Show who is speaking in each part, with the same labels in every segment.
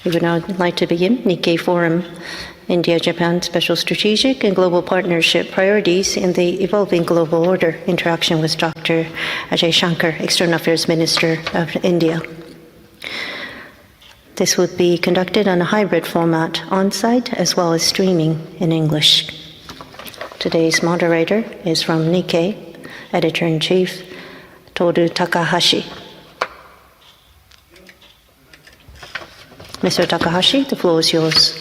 Speaker 1: We would now like to begin Nikkei Forum, India-Japan Special Strategic and Global Partnership Priorities in the Evolving Global Order, interaction with Dr. Jaishankar, External Affairs Minister of India. This would be conducted on a hybrid format, on-site as well as streaming in English. Today's moderator is from Nikkei, Editor-in-Chief Toru Takahashi. Mr. Takahashi, the floor is yours.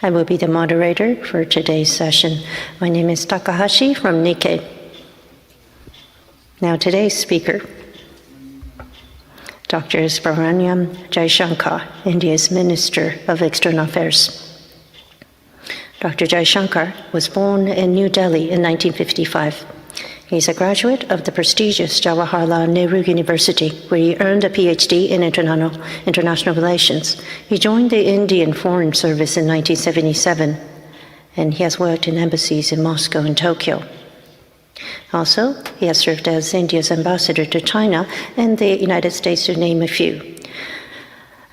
Speaker 1: I will be the moderator for today's session. My name is Takahashi from Nikkei. Now today's speaker, Dr. Jaishankar, India's Minister of External Affairs. Dr. Jaishankar was born in New Delhi in 1955. He's a graduate of the prestigious Jawaharlal Nehru University, where he earned a PhD in international relations. He joined the Indian Foreign Service in 1977, and he has worked in embassies in Moscow and Tokyo. Also, he has served as India's ambassador to China and the United States, to name a few.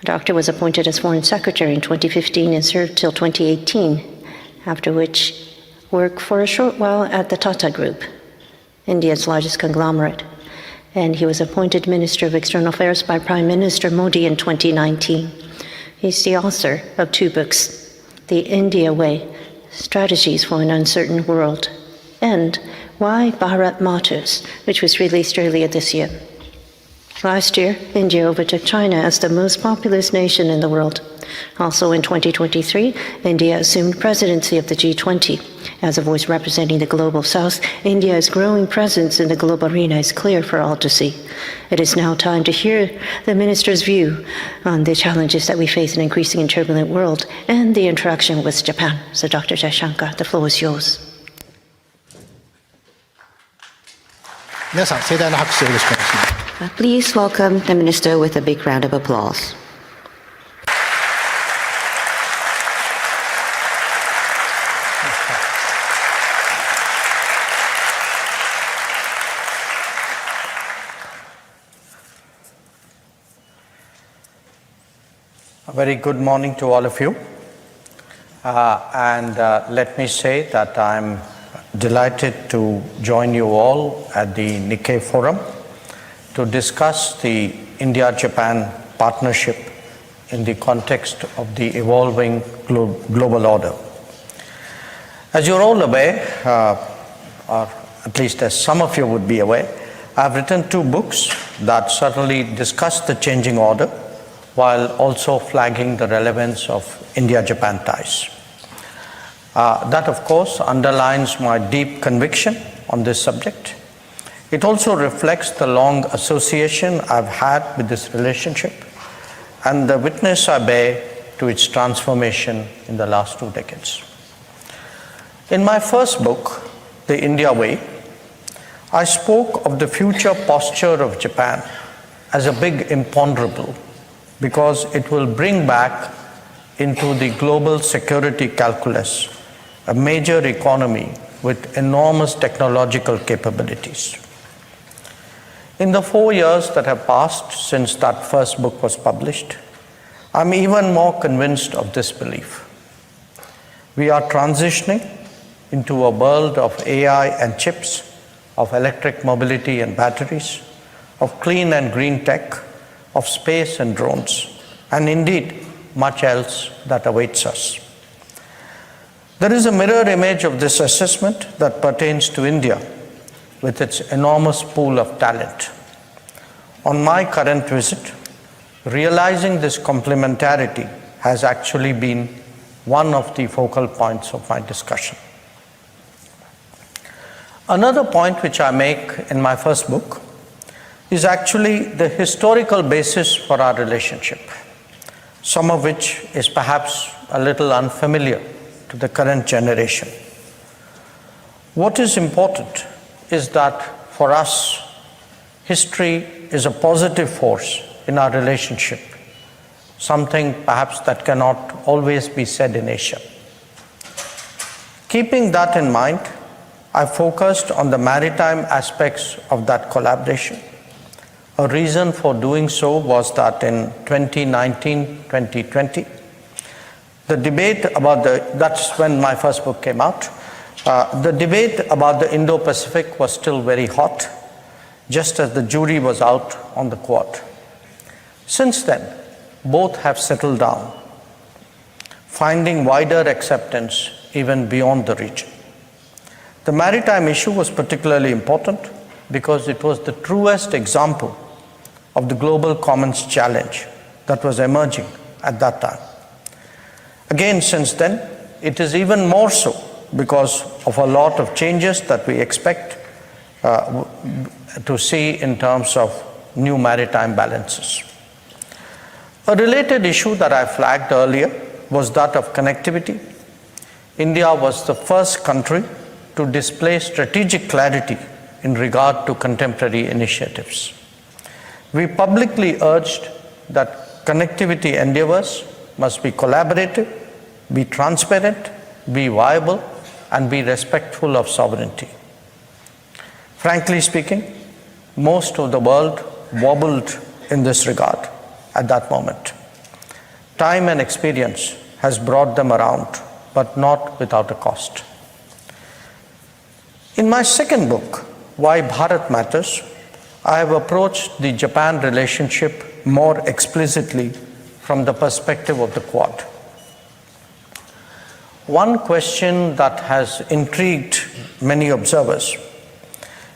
Speaker 1: The doctor was appointed as Foreign Secretary in 2015 and served till 2018, after which worked for a short while at the Tata Group, India's largest conglomerate, and he was appointed Minister of External Affairs by Prime Minister Modi in 2019. He's the author of 2 books, The India Way, Strategies for an Uncertain World, and Why Bharat Matters, which was released earlier this year. Last year, India overtook China as the most populous nation in the world. Also in 2023, India assumed presidency of the G20. As a voice representing the global south, India's growing presence in the global arena is clear for all to see. It is now time to hear the minister's view on the challenges that we face in an increasing and turbulent world and the interaction with Japan. So Dr. Jaishankar, the floor is yours.
Speaker 2: Please welcome the minister with a big round of applause.
Speaker 3: A very good morning to all of you. Let me say that I'm delighted to join you all at the Nikkei Forum to discuss the India-Japan partnership in the context of the evolving global order. As you're all aware, or at least as some of you would be aware, I've written 2 books that certainly discuss the changing order while also flagging the relevance of India-Japan ties. That, of course, underlines my deep conviction on this subject. It also reflects the long association I've had with this relationship and the witness I bear to its transformation in the last 2 decades. In my first book, The India Way, I spoke of the future posture of Japan as a big imponderable because it will bring back into the global security calculus a major economy with enormous technological capabilities. In the 4 years that have passed since that first book was published, I'm even more convinced of this belief. We are transitioning into a world of AI and chips, of electric mobility and batteries, of clean and green tech, of space and drones, and indeed much else that awaits us. There is a mirror image of this assessment that pertains to India with its enormous pool of talent. On my current visit, realizing this complementarity has actually been one of the focal points of my discussion. Another point which I make in my first book is actually the historical basis for our relationship, some of which is perhaps a little unfamiliar to the current generation. What is important is that for us, history is a positive force in our relationship, something perhaps that cannot always be said in Asia. Keeping that in mind, I focused on the maritime aspects of that collaboration. A reason for doing so was that in 2019-2020, the debate about that's when my first book came out, the debate about the Indo-Pacific was still very hot, just as the jury was out on the Quad. Since then, both have settled down, finding wider acceptance even beyond the region. The maritime issue was particularly important because it was the truest example of the global commons challenge that was emerging at that time. Again, since then, it is even more so because of a lot of changes that we expect to see in terms of new maritime balances. A related issue that I flagged earlier was that of connectivity. India was the first country to display strategic clarity in regard to contemporary initiatives. We publicly urged that connectivity endeavors must be collaborative, be transparent, be viable, and be respectful of sovereignty. Frankly speaking, most of the world wobbled in this regard at that moment. Time and experience has brought them around, but not without a cost. In my second book, Why Bharat Matters, I have approached the Japan relationship more explicitly from the perspective of the Quad. One question that has intrigued many observers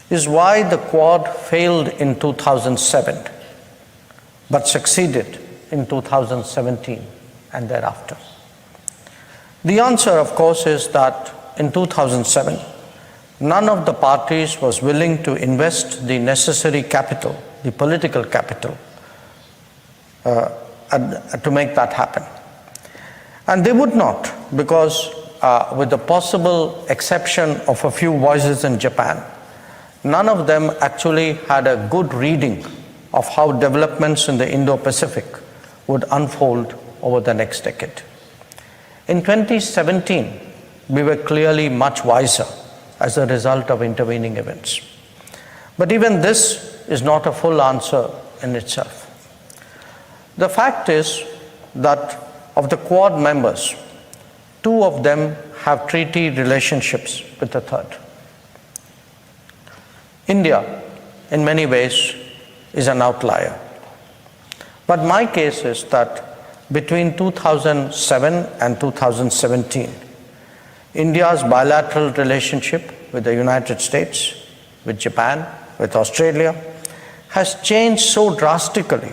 Speaker 3: is why the Quad failed in 2007 but succeeded in 2017 and thereafter. The answer, of course, is that in 2007, none of the parties was willing to invest the necessary capital, the political capital, to make that happen. And they would not, because with the possible exception of a few voices in Japan, none of them actually had a good reading of how developments in the Indo-Pacific would unfold over the next decade. In 2017, we were clearly much wiser as a result of intervening events. But even this is not a full answer in itself. The fact is that of the Quad members, 2 of them have treaty relationships with the third. India, in many ways, is an outlier. But my case is that between 2007 and 2017, India's bilateral relationship with the United States, with Japan, with Australia, has changed so drastically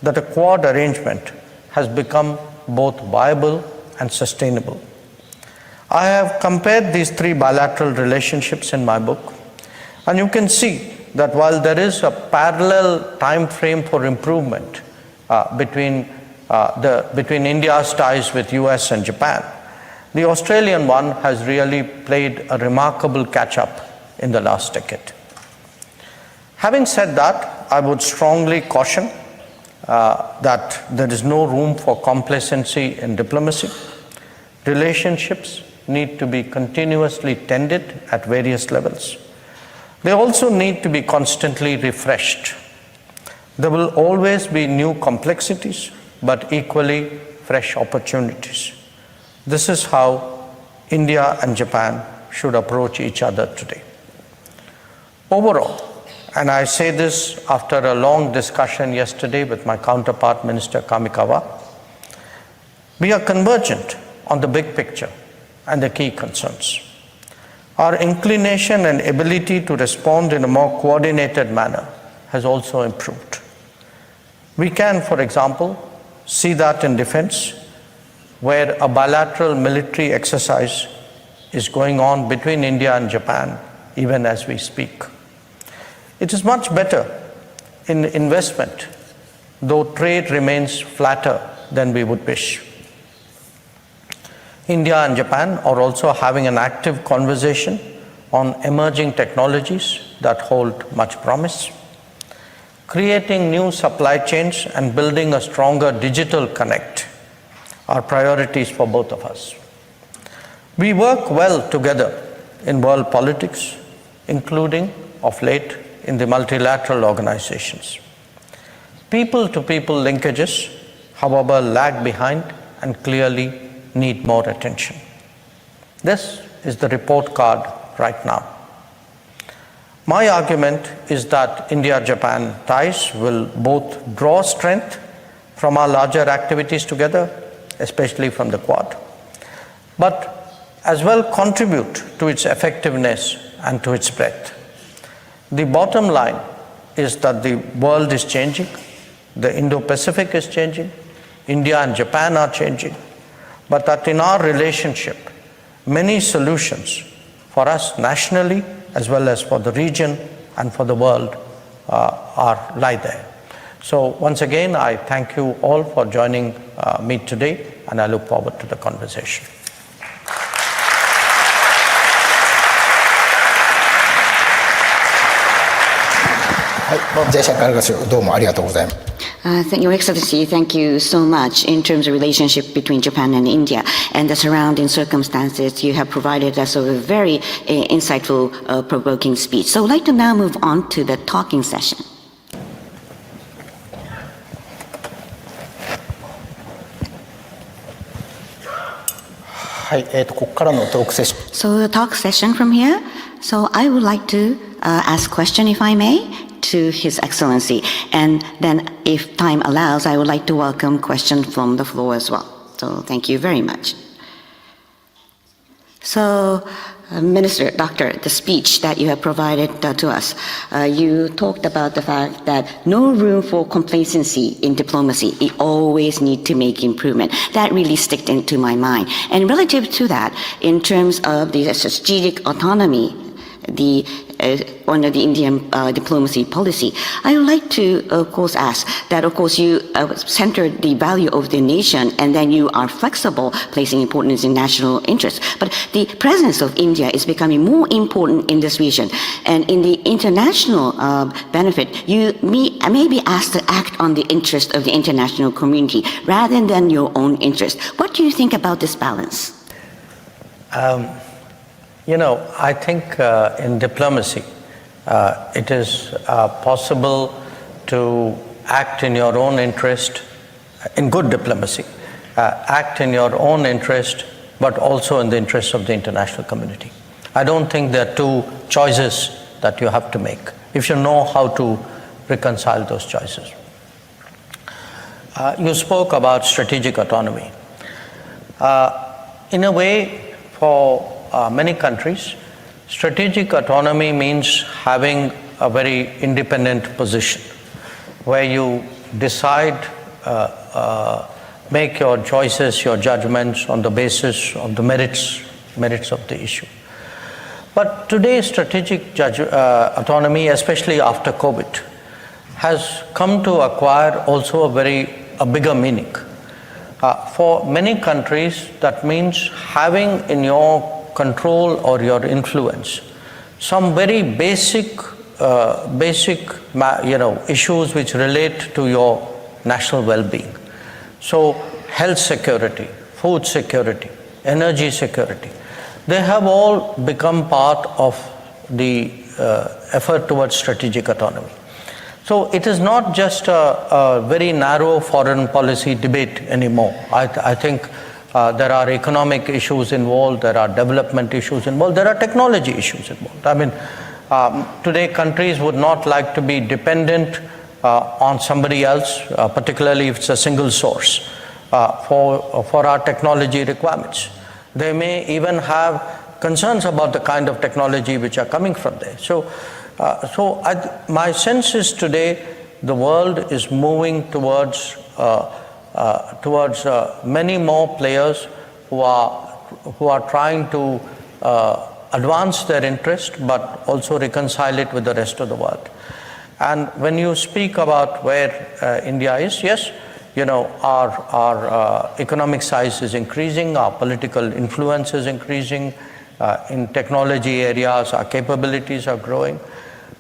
Speaker 3: that a Quad arrangement has become both viable and sustainable. I have compared these 3 bilateral relationships in my book, and you can see that while there is a parallel time frame for improvement between India's ties with US and Japan, the Australian one has really played a remarkable catch-up in the last decade. Having said that, I would strongly caution that there is no room for complacency in diplomacy. Relationships need to be continuously tended at various levels. They also need to be constantly refreshed. There will always be new complexities, but equally fresh opportunities. This is how India and Japan should approach each other today. Overall, and I say this after a long discussion yesterday with my counterpart, Minister Kamikawa, we are convergent on the big picture and the key concerns. Our inclination and ability to respond in a more coordinated manner has also improved. We can, for example, see that in defense, where a bilateral military exercise is going on between India and Japan, even as we speak. It is much better in investment, though trade remains flatter than we would wish. India and Japan are also having an active conversation on emerging technologies that hold much promise. Creating new supply chains and building a stronger digital connect are priorities for both of us. We work well together in world politics, including, of late, in the multilateral organizations. People-to-people linkages, however, lag behind and clearly need more attention. This is the report card right now. My argument is that India-Japan ties will both draw strength from our larger activities together, especially from the Quad, but as well contribute to its effectiveness and to its breadth. The bottom line is that the world is changing, the Indo-Pacific is changing, India and Japan are changing, but that in our relationship, many solutions for us nationally as well as for the region and for the world lie there. So once again, I thank you all for joining me today, and I look forward to the conversation.
Speaker 4: はい、ジャイシャンカー学長、どうもありがとうございます。
Speaker 2: Your Excellency, thank you so much in terms of relationship between Japan and India and the surrounding circumstances. You have provided us a very insightful, provoking speech. So I'd like to now move on to the talking session.
Speaker 4: はい、ここからのトークセッション。
Speaker 2: So the talk session from here. So I would like to ask question, if I may, to His Excellency. And then if time allows, I would like to welcome questions from the floor as well. So thank you very much. So, Minister, Doctor, the speech that you have provided to us, you talked about the fact that no room for complacency in diplomacy. We always need to make improvement. That really stuck into my mind. And relative to that, in terms of the strategic autonomy, under the Indian diplomacy policy, I would like to, of course, ask that, of course, you centered the value of the nation, and then you are flexible, placing importance in national interests. But the presence of India is becoming more important in this region. And in the international benefit, you may be asked to act on the interest of the international community rather than your own interest. What do you think about this balance?
Speaker 3: You know, I think in diplomacy, it is possible to act in your own interest, in good diplomacy, act in your own interest, but also in the interest of the international community. I don't think there are two choices that you have to make, if you know how to reconcile those choices. You spoke about strategic autonomy. In a way, for many countries, strategic autonomy means having a very independent position where you decide, make your choices, your judgments on the basis of the merits of the issue. But today, strategic autonomy, especially after COVID, has come to acquire also a bigger meaning. For many countries, that means having in your control or your influence some very basic issues which relate to your national well-being. So health security, food security, energy security, they have all become part of the effort towards strategic autonomy. So it is not just a very narrow foreign policy debate anymore. I think there are economic issues involved, there are development issues involved, there are technology issues involved. I mean, today countries would not like to be dependent on somebody else, particularly if it's a single source, for our technology requirements. They may even have concerns about the kind of technology which are coming from there. My sense is today the world is moving towards many more players who are trying to advance their interest but also reconcile it with the rest of the world. And when you speak about where India is, yes, you know, our economic size is increasing, our political influence is increasing, in technology areas our capabilities are growing.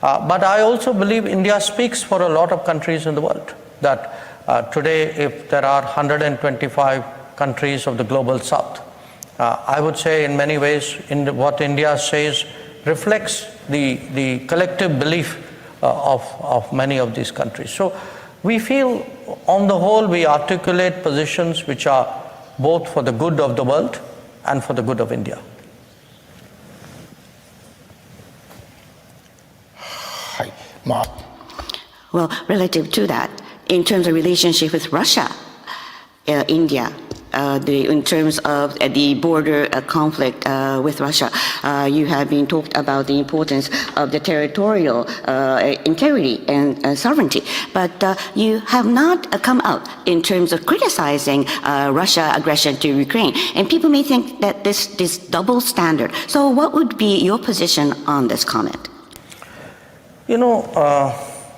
Speaker 3: But I also believe India speaks for a lot of countries in the world, that today if there are 125 countries of the global south, I would say in many ways what India says reflects the collective belief of many of these countries. So we feel on the whole we articulate positions which are both for the good of the world and for the good of India.
Speaker 4: はい。まあ
Speaker 2: Well, relative to that, in terms of relationship with Russia, India, in terms of the border conflict with Russia, you have been talked about the importance of the territorial integrity and sovereignty, but you have not come out in terms of criticizing Russia aggression to Ukraine, and people may think that this double standard. So what would be your position on this comment?
Speaker 3: You know,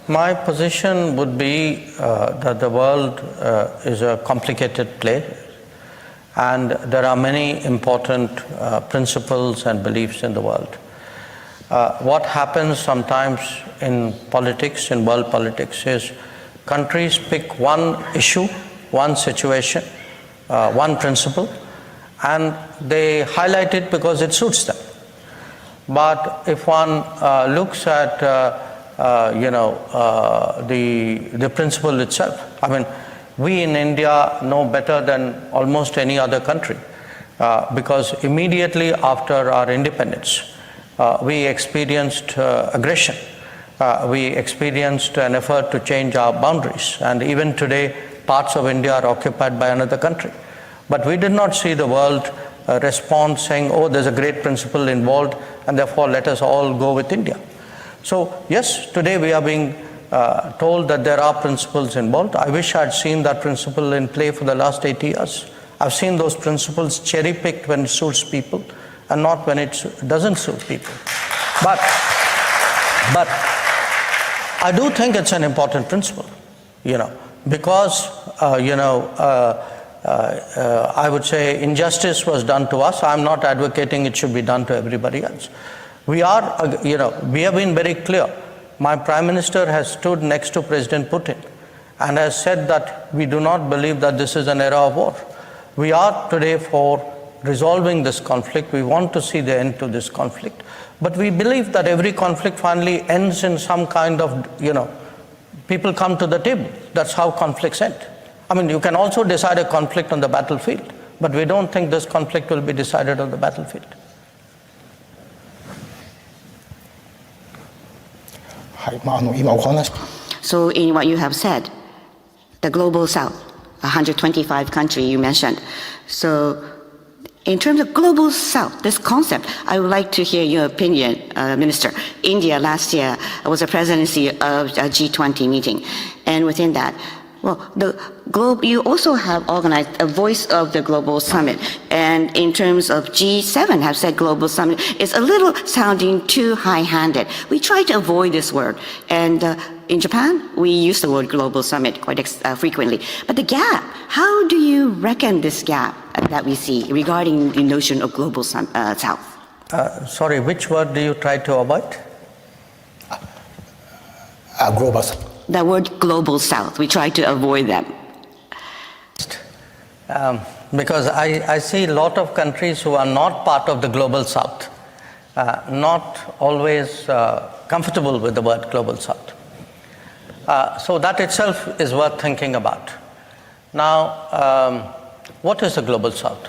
Speaker 3: my position would be that the world is a complicated place, and there are many important principles and beliefs in the world. What happens sometimes in politics, in world politics, is countries pick one issue, one situation, one principle, and they highlight it because it suits them. But if one looks at the principle itself, I mean, we in India know better than almost any other country because immediately after our independence, we experienced aggression. We experienced an effort to change our boundaries, and even today parts of India are occupied by another country. But we did not see the world respond saying, oh, there's a great principle involved and therefore let us all go with India. So yes, today we are being told that there are principles involved. I wish I had seen that principle in play for the last 80 years. I've seen those principles cherry-picked when it suits people and not when it doesn't suit people. But I do think it's an important principle, because, I would say injustice was done to us. I'm not advocating it should be done to everybody else. We have been very clear. My Prime Minister has stood next to President Putin and has said that we do not believe that this is an era of war. We are today for resolving this conflict. We want to see the end to this conflict. But we believe that every conflict finally ends in some kind of, people come to the table. That's how conflicts end. I mean, you can also decide a conflict on the battlefield, but we don't think this conflict will be decided on the battlefield.
Speaker 4: はい。まあ今お話
Speaker 2: So in what you have said, the global south, 125 countries you mentioned. So in terms of global south, this concept, I would like to hear your opinion, Minister. India last year was a presidency of a G20 meeting. And within that, well, you also have organized a Voice of the Global Summit. And in terms of G7 have said global summit, it's a little sounding too high-handed. We try to avoid this word. And in Japan, we use the word global summit quite frequently. But the gap, how do you reckon this gap that we see regarding the notion of global south?
Speaker 3: Sorry, which word do you try to avoid?
Speaker 4: グローバルサウス
Speaker 2: The word global south, we try to avoid them.
Speaker 3: Because I see a lot of countries who are not part of the global south, not always comfortable with the word global south. So that itself is worth thinking about. Now, what is the global south?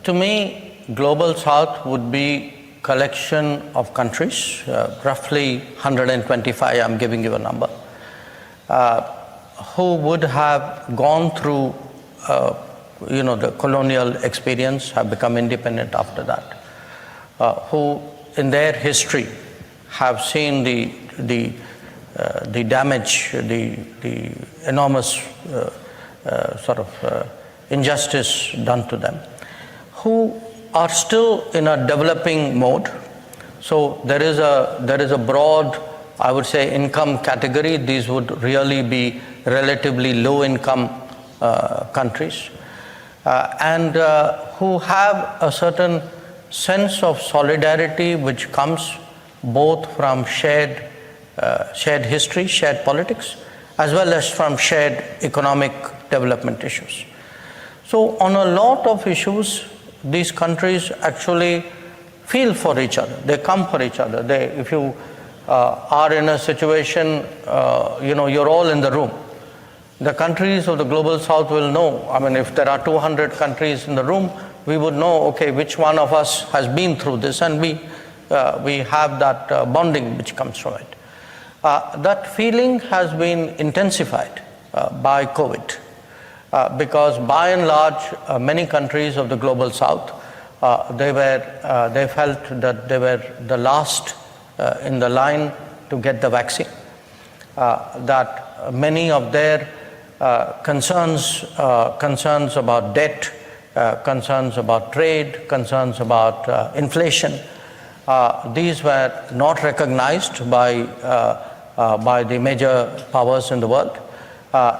Speaker 3: To me, global south would be collection of countries, roughly 125, I'm giving you a number, who would have gone through the colonial experience, have become independent after that, who in their history have seen the damage, the enormous injustice done to them, who are still in a developing mode. So there is a broad, I would say, income category. These would really be relatively low income countries, and who have a certain sense of solidarity which comes both from shared history, shared politics, as well as from shared economic development issues. So on a lot of issues, these countries actually feel for each other. They come for each other. If you are in a situation, you're all in the room. The countries of the global south will know. I mean, if there are 200 countries in the room, we would know, okay, which one of us has been through this, and we have that bonding which comes from it. That feeling has been intensified by COVID because by and large, many countries of the global south, they felt that they were the last in the line to get the vaccine, that many of their concerns about debt, concerns about trade, concerns about inflation, these were not recognized by the major powers in the world.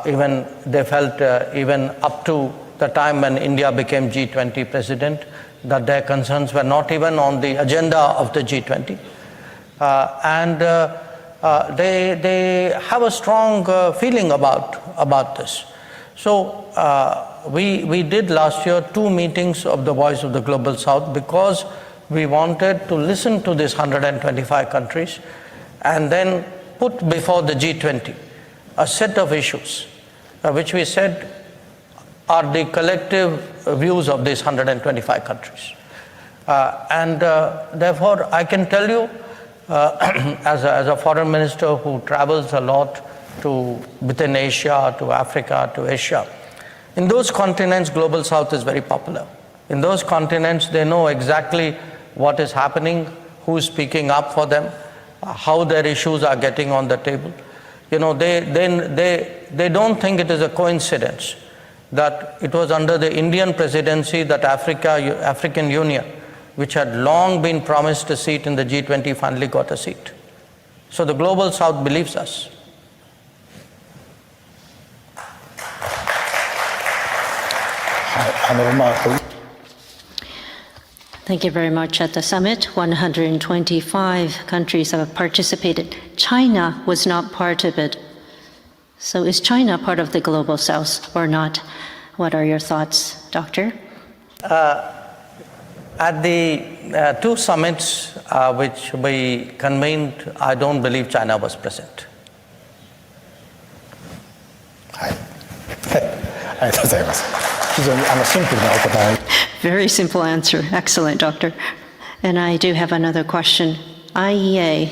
Speaker 3: Even they felt even up to the time when India became G20 president, that their concerns were not even on the agenda of the G20. They have a strong feeling about this. So we did last year 2 meetings of the Voice of the Global South because we wanted to listen to these 125 countries and then put before the G20 a set of issues which we said are the collective views of these 125 countries. Therefore, I can tell you, as a foreign minister who travels a lot within Asia, to Africa, to Asia, in those continents, Global South is very popular. In those continents, they know exactly what is happening, who is speaking up for them, how their issues are getting on the table. They don't think it is a coincidence that it was under the Indian presidency that African Union, which had long been promised a seat in the G20, finally got a seat. So the Global South believes us.
Speaker 1: Thank you very much. At the summit, 125 countries have participated. China was not part of it. So is China part of the Global South or not? What are your thoughts, Doctor?
Speaker 3: At the 2 summits which we convened, I don't believe China was present.
Speaker 1: Very simple answer. Excellent, Doctor. And I do have another question. IEA,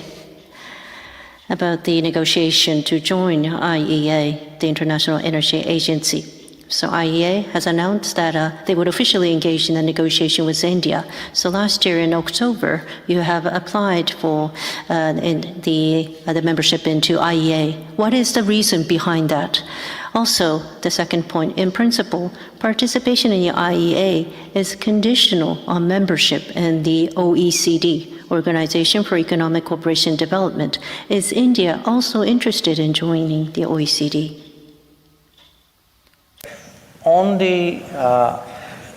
Speaker 1: about the negotiation to join IEA, the International Energy Agency. So IEA has announced that they would officially engage in the negotiation with India. So last year in October, you have applied for the membership into IEA. What is the reason behind that? Also, the second point, in principle, participation in the IEA is conditional on membership in the OECD, Organization for Economic Cooperation and Development. Is India also interested in joining the OECD?
Speaker 3: On the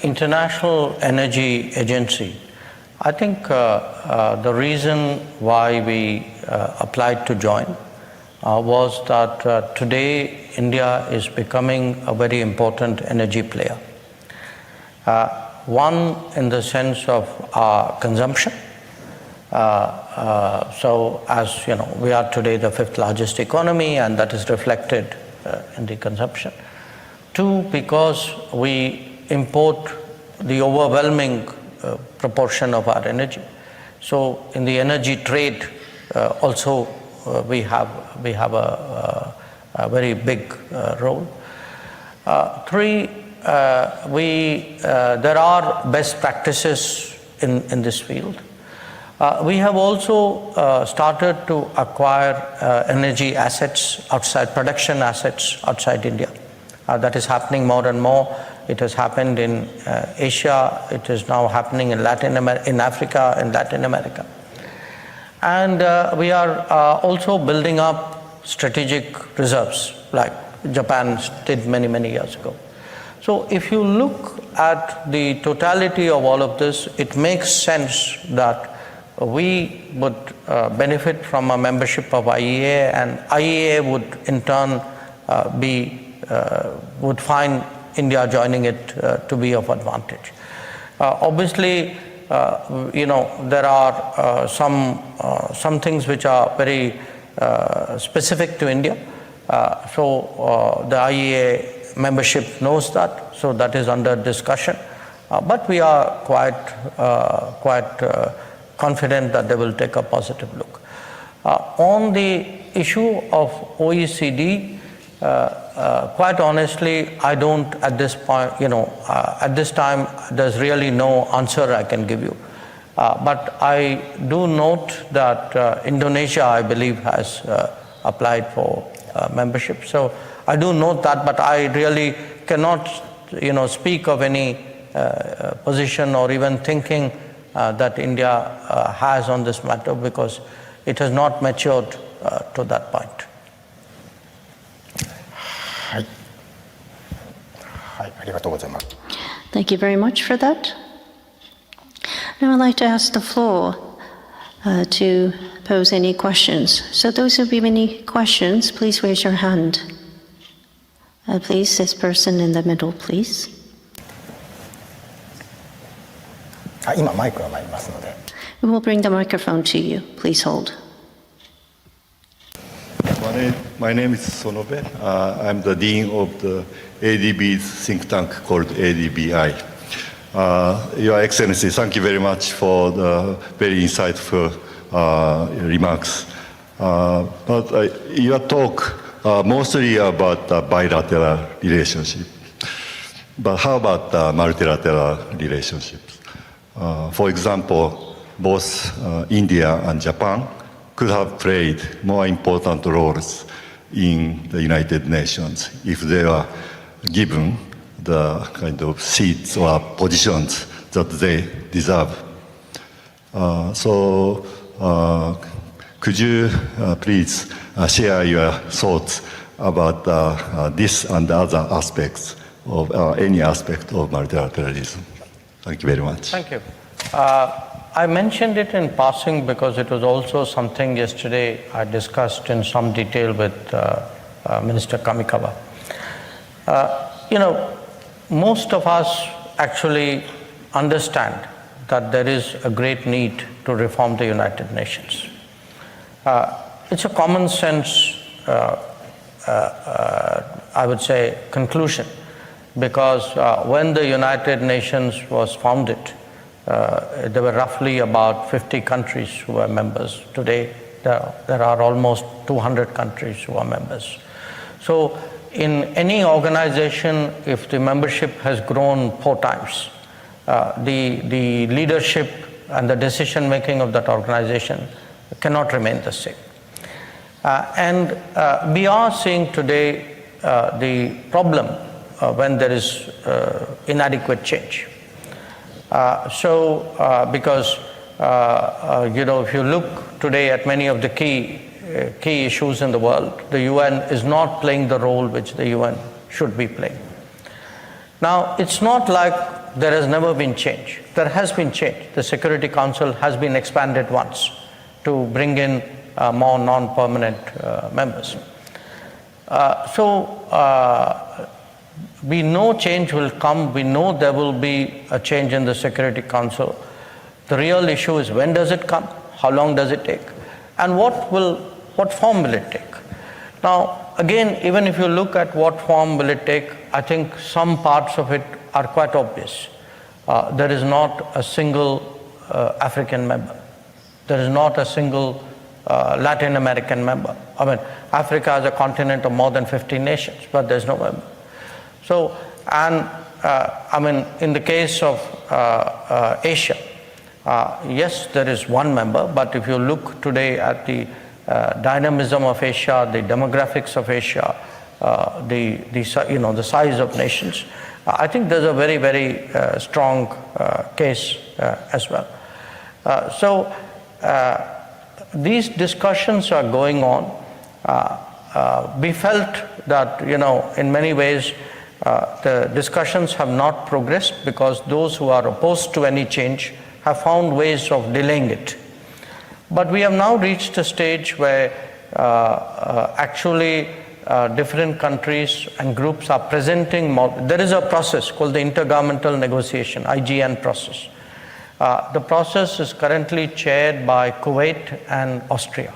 Speaker 3: International Energy Agency, I think the reason why we applied to join was that today India is becoming a very important energy player. One, in the sense of our consumption. So as you know, we are today the 5th largest economy, and that is reflected in the consumption. 2, because we import the overwhelming proportion of our energy. So in the energy trade also we have a very big role. 3, there are best practices in this field. We have also started to acquire energy assets outside, production assets outside India. That is happening more and more. It has happened in Asia. It is now happening in Africa and Latin America. And we are also building up strategic reserves, like Japan did many, many years ago. So if you look at the totality of all of this, it makes sense that we would benefit from a membership of IEA, and IEA would in turn would find India joining it to be of advantage. Obviously, there are some things which are very specific to India. So the IEA membership knows that, so that is under discussion. But we are quite confident that they will take a positive look. On the issue of OECD, quite honestly, I don't at this point, at this time, there's really no answer I can give you. But I do note that Indonesia, I believe, has applied for membership. So I do note that, but I really cannot, speak of any position or even thinking that India has on this matter, because it has not matured to that point.
Speaker 4: はい、はい、ありがとうございます。
Speaker 1: Thank you very much for that. Now I'd like to ask the floor to pose any questions. So those who have any questions, please raise your hand. Please, this person in the middle, please.
Speaker 4: あ、今マイクが参りますので。
Speaker 1: We will bring the microphone to you. Please hold.
Speaker 5: My name is Sonobe. I'm the dean of the ADB's think tank called ADBI. Your Excellency, thank you very much for the very insightful remarks. But your talk mostly about the bilateral relationship. But how about the multilateral relationships? For example, both India and Japan could have played more important roles in the United Nations if they were given the kind of seats or positions that they deserve. Could you please share your thoughts about this and other aspects of any aspect of multilateralism? Thank you very much.
Speaker 3: Thank you. I mentioned it in passing because it was also something yesterday I discussed in some detail with Minister Kamikawa. Most of us actually understand that there is a great need to reform the United Nations. It's a common sense, I would say, conclusion, because when the United Nations was founded, there were roughly about 50 countries who were members. Today, there are almost 200 countries who are members. So in any organization, if the membership has grown 4 times, the leadership and the decision making of that organization cannot remain the same. And we are seeing today the problem when there is inadequate change. Because if you look today at many of the key issues in the world, the UN is not playing the role which the UN should be playing. Now, it's not like there has never been change. There has been change. The Security Council has been expanded once to bring in more non-permanent members. We know change will come. We know there will be a change in the Security Council. The real issue is, when does it come? How long does it take? And what form will it take? Now, again, even if you look at what form will it take, I think some parts of it are quite obvious. There is not a single African member. There is not a single Latin American member. I mean, Africa is a continent of more than 50 nations, but there's no member. So, and in the case of Asia, yes, there is one member, but if you look today at the dynamism of Asia, the demographics of Asia, the size of nations, I think there's a very, very strong case as well. These discussions are going on. We felt that, in many ways, the discussions have not progressed because those who are opposed to any change have found ways of delaying it. But we have now reached a stage where actually different countries and groups are presenting there is a process called the Intergovernmental Negotiation, IGN process. The process is currently chaired by Kuwait and Austria.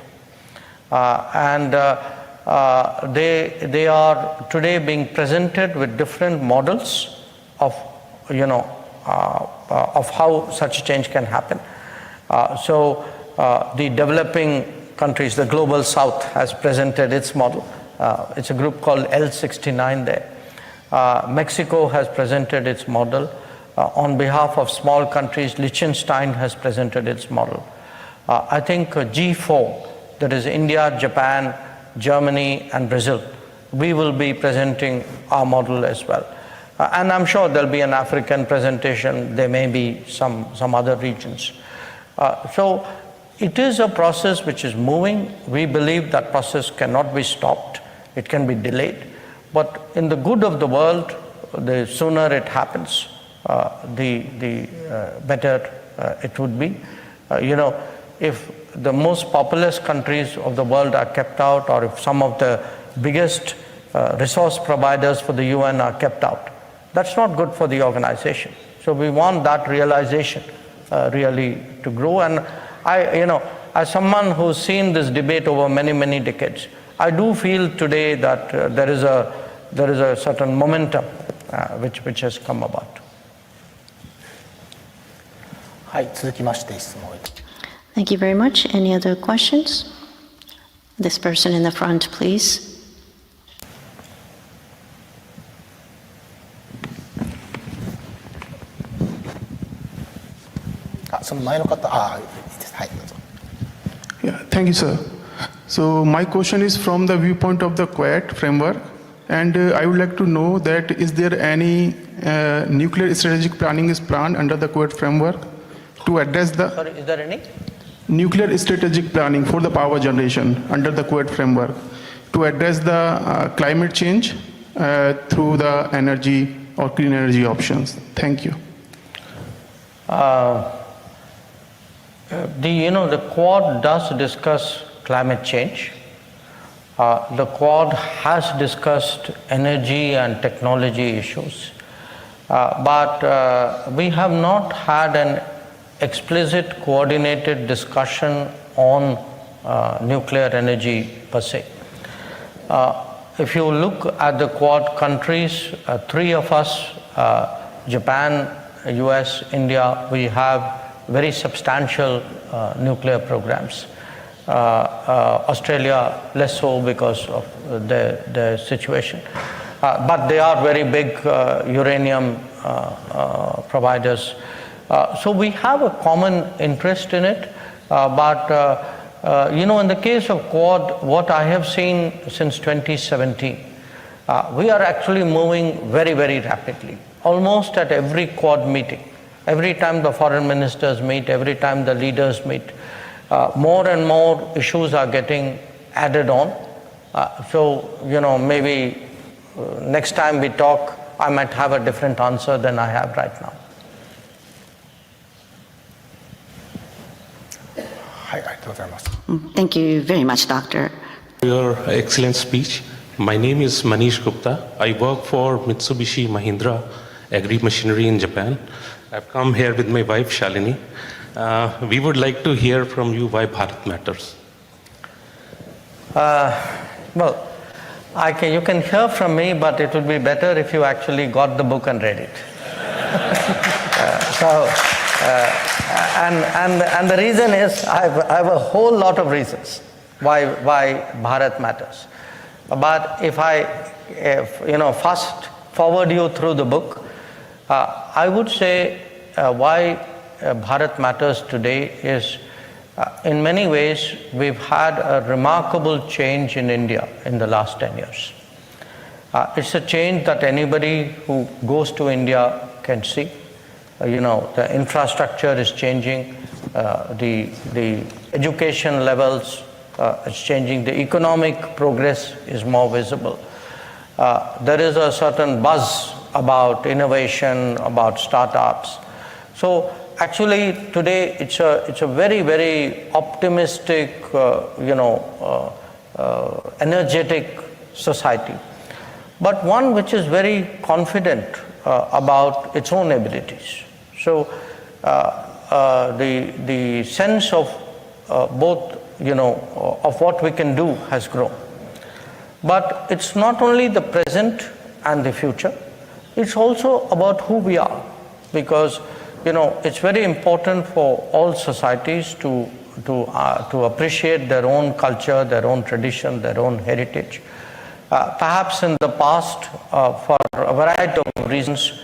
Speaker 3: They are today being presented with different models of, of how such change can happen. The developing countries, the Global South has presented its model. It's a group called L69 there. Mexico has presented its model. On behalf of small countries, Liechtenstein has presented its model. I think G4, that is India, Japan, Germany, and Brazil, we will be presenting our model as well. And I'm sure there'll be an African presentation, there may be some other regions. So it is a process which is moving. We believe that process cannot be stopped. It can be delayed. But in the good of the world, the sooner it happens, the better it would be. If the most populous countries of the world are kept out, or if some of the biggest resource providers for the UN are kept out, that's not good for the organization. So we want that realization really to grow. And as someone who's seen this debate over many, many decades, I do feel today that there is a certain momentum which has come about.
Speaker 4: はい、続きまして質問を。
Speaker 1: Thank you very much. Any other questions? This person in the front, please.
Speaker 4: その前の方、いいです。はい、どうぞ。
Speaker 6: Yeah, thank you, sir. So my question is from the viewpoint of the Quad framework, and I would like to know that is there any nuclear strategic planning is planned under the Quad framework to address the
Speaker 3: Sorry, is there any?
Speaker 6: nuclear strategic planning for the power generation under the Quad framework to address the climate change through the energy or clean energy options? Thank you.
Speaker 3: The Quad does discuss climate change. The Quad has discussed energy and technology issues. But we have not had an explicit coordinated discussion on nuclear energy per se. If you look at the Quad countries, three of us, Japan, US, India, we have very substantial nuclear programs. Australia less so because of the situation. But they are very big uranium providers. So we have a common interest in it. In the case of Quad, what I have seen since 2017, we are actually moving very, very rapidly. Almost at every Quad meeting, every time the foreign ministers meet, every time the leaders meet, more and more issues are getting added on. Maybe next time we talk, I might have a different answer than I have right now.
Speaker 4: はい、ありがとうございます。
Speaker 2: Thank you very much, Doctor.
Speaker 7: Your excellent speech. My name is Manish Gupta. I work for Mitsubishi Mahindra Agri Machinery in Japan. I've come here with my wife Shalini. We would like to hear from you why Bharat matters.
Speaker 3: You can hear from me, but it would be better if you actually got the book and read it. And the reason is, I have a whole lot of reasons why Bharat matters. But if I fast forward you through the book, I would say why Bharat matters today is, in many ways, we've had a remarkable change in India in the last 10 years. It's a change that anybody who goes to India can see. The infrastructure is changing, the education levels is changing, the economic progress is more visible. There is a certain buzz about innovation, about startups. So actually today it's a very, very optimistic, energetic society, but one which is very confident about its own abilities. So the sense of both, of what we can do has grown. But it's not only the present and the future, it's also about who we are, because it's very important for all societies to appreciate their own culture, their own tradition, their own heritage. Perhaps in the past, for a variety of reasons,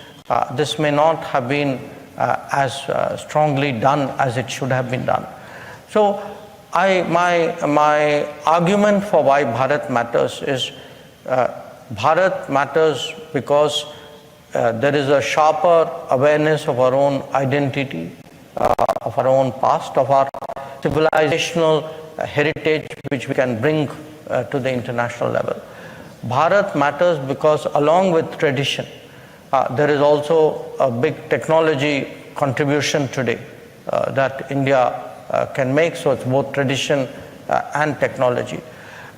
Speaker 3: this may not have been as strongly done as it should have been done. So my argument for why Bharat matters is Bharat matters because there is a sharper awareness of our own identity, of our own past, of our civilizational heritage which we can bring to the international level. Bharat matters because along with tradition, there is also a big technology contribution today that India can make, so it's both tradition and technology.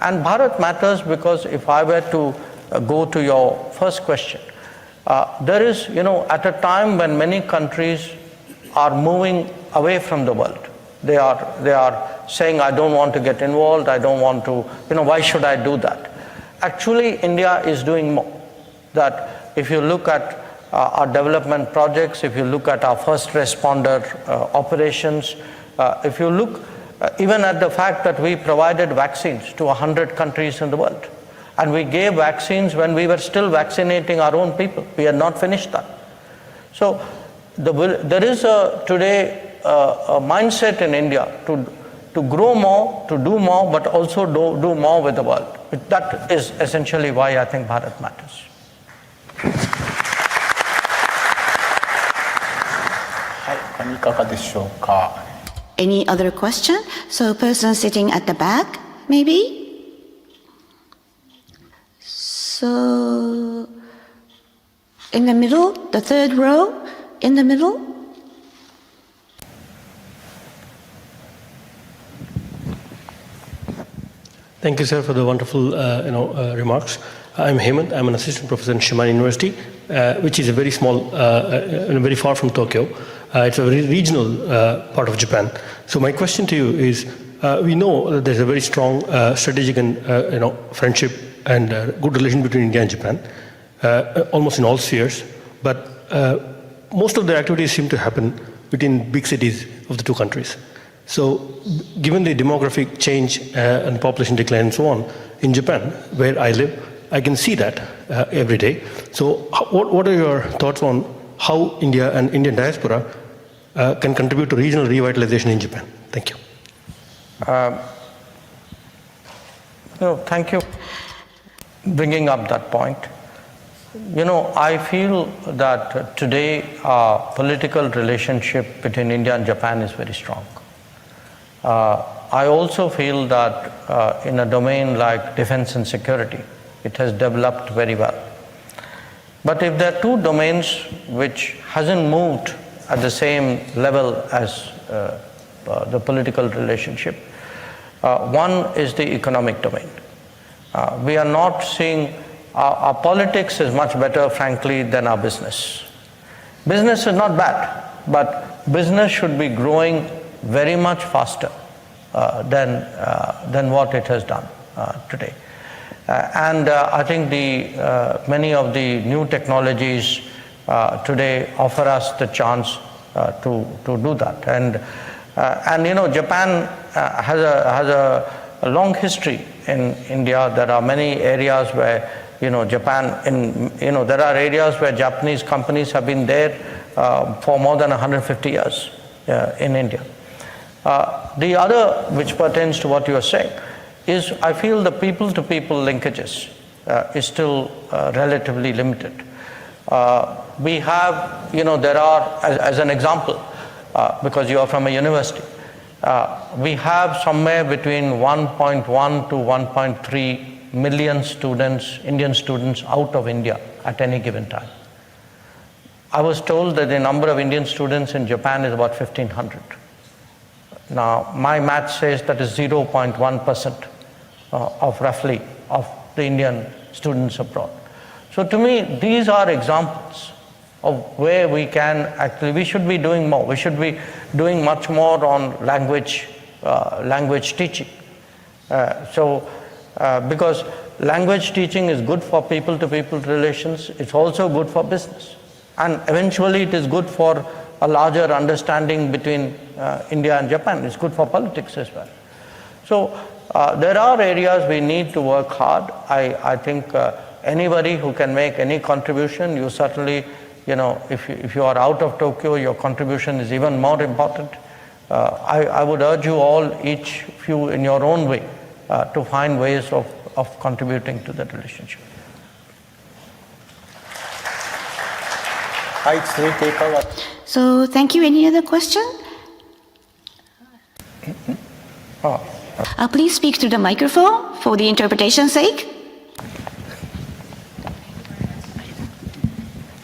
Speaker 3: And Bharat matters because if I were to go to your first question, there is, at a time when many countries are moving away from the world, they are saying, I don't want to get involved, I don't want to, why should I do that? Actually, India is doing more. That if you look at our development projects, if you look at our first responder operations, if you look even at the fact that we provided vaccines to 100 countries in the world, and we gave vaccines when we were still vaccinating our own people. We had not finished that. So there is today a mindset in India to grow more, to do more, but also do more with the world. That is essentially why I think Bharat matters.
Speaker 2: Any other question? So person sitting at the back, maybe? So in the middle, the third row, in the middle.
Speaker 8: Thank you, sir, for the wonderful remarks. I'm Hemant. I'm an assistant professor in Shimane University, which is a very small, very far from Tokyo. It's a very regional part of Japan. So my question to you is, we know that there's a very strong strategic and friendship and good relation between India and Japan, almost in all spheres. But most of the activities seem to happen between big cities of the two countries. So given the demographic change and population decline and so on, in Japan, where I live, I can see that every day. So what are your thoughts on how India and Indian diaspora can contribute to regional revitalization in Japan? Thank you.
Speaker 3: Thank you for bringing up that point. I feel that today our political relationship between India and Japan is very strong. I also feel that in a domain like defense and security, it has developed very well. But if there are two domains which hasn't moved at the same level as the political relationship, one is the economic domain. We are not seeing, our politics is much better, frankly, than our business. Business is not bad, but business should be growing very much faster than what it has done today. And I think many of the new technologies today offer us the chance to do that. And Japan has a long history in India. There are many areas where there are areas where Japanese companies have been there for more than 150 years in India. The other, which pertains to what you are saying, is I feel the people-to-people linkages is still relatively limited. We have, there are, as an example, because you are from a university, we have somewhere between 1.1 to 1.3 million students, Indian students, out of India at any given time. I was told that the number of Indian students in Japan is about 1,500. Now, my math says that is 0.1% of roughly of the Indian students abroad. So to me, these are examples of where we can actually, we should be doing more. We should be doing much more on language teaching. Because language teaching is good for people-to-people relations, it's also good for business. And eventually it is good for a larger understanding between India and Japan. It's good for politics as well. So there are areas we need to work hard. I think anybody who can make any contribution, you certainly, if you are out of Tokyo, your contribution is even more important. I would urge you all, each of you in your own way, to find ways of contributing to that relationship.
Speaker 4: はい、続いていかが。
Speaker 2: So thank you. Any other question? Please speak to the microphone for the interpretation's sake.